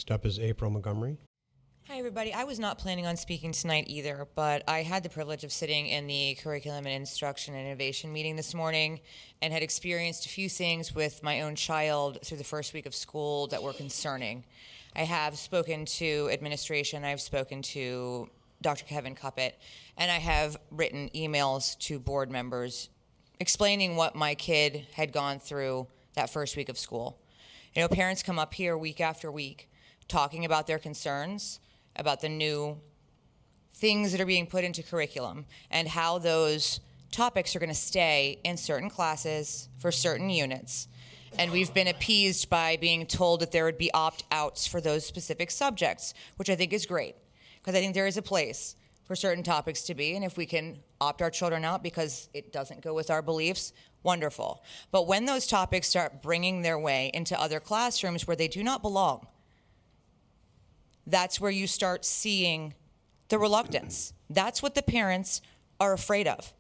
Next up is April Montgomery. Hi, everybody. I was not planning on speaking tonight either, but I had the privilege of sitting in the Curriculum and Instruction and Innovation meeting this morning and had experienced a few things with my own child through the first week of school that were concerning. I have spoken to administration, I've spoken to Dr. Kevin Cuppett, and I have written emails to board members explaining what my kid had gone through that first week of school. You know, parents come up here week after week talking about their concerns, about the new things that are being put into curriculum and how those topics are going to stay in certain classes for certain units. And we've been appeased by being told that there would be opt-outs for those specific subjects, which I think is great, because I think there is a place for certain topics to be, and if we can opt our children out because it doesn't go with our beliefs, wonderful. But when those topics start bringing their way into other classrooms where they do not belong, that's where you start seeing the reluctance. That's what the parents are afraid of.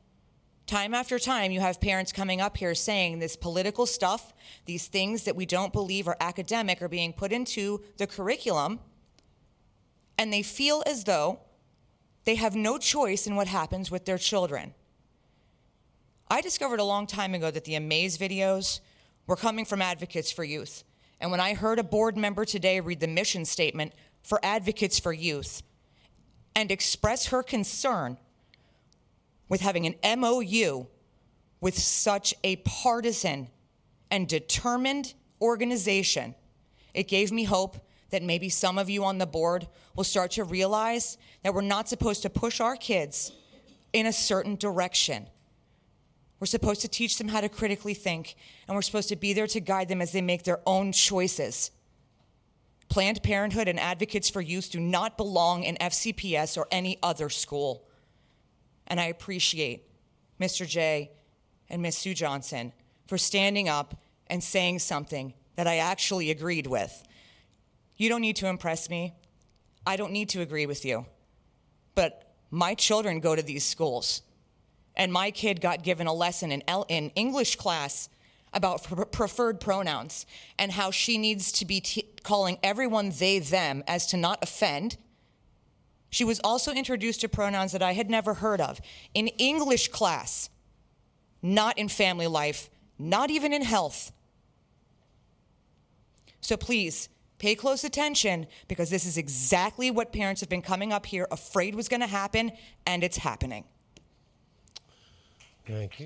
Time after time, you have parents coming up here saying this political stuff, these things that we don't believe are academic are being put into the curriculum, and they feel as though they have no choice in what happens with their children. I discovered a long time ago that the Amaze videos were coming from Advocates for Youth. And when I heard a board member today read the mission statement for Advocates for Youth and express her concern with having an MOU with such a partisan and determined organization, it gave me hope that maybe some of you on the board will start to realize that we're not supposed to push our kids in a certain direction. We're supposed to teach them how to critically think, and we're supposed to be there to guide them as they make their own choices. Planned Parenthood and Advocates for Youth do not belong in FCPS or any other school. And I appreciate Mr. J and Ms. Sue Johnson for standing up and saying something that I actually agreed with. You don't need to impress me. I don't need to agree with you. But my children go to these schools. And my kid got given a lesson in English class about preferred pronouns and how she needs to be calling everyone they, them as to not offend. She was also introduced to pronouns that I had never heard of in English class, not in family life, not even in health. So please, pay close attention, because this is exactly what parents have been coming up here afraid was going to happen, and it's happening. Thank you.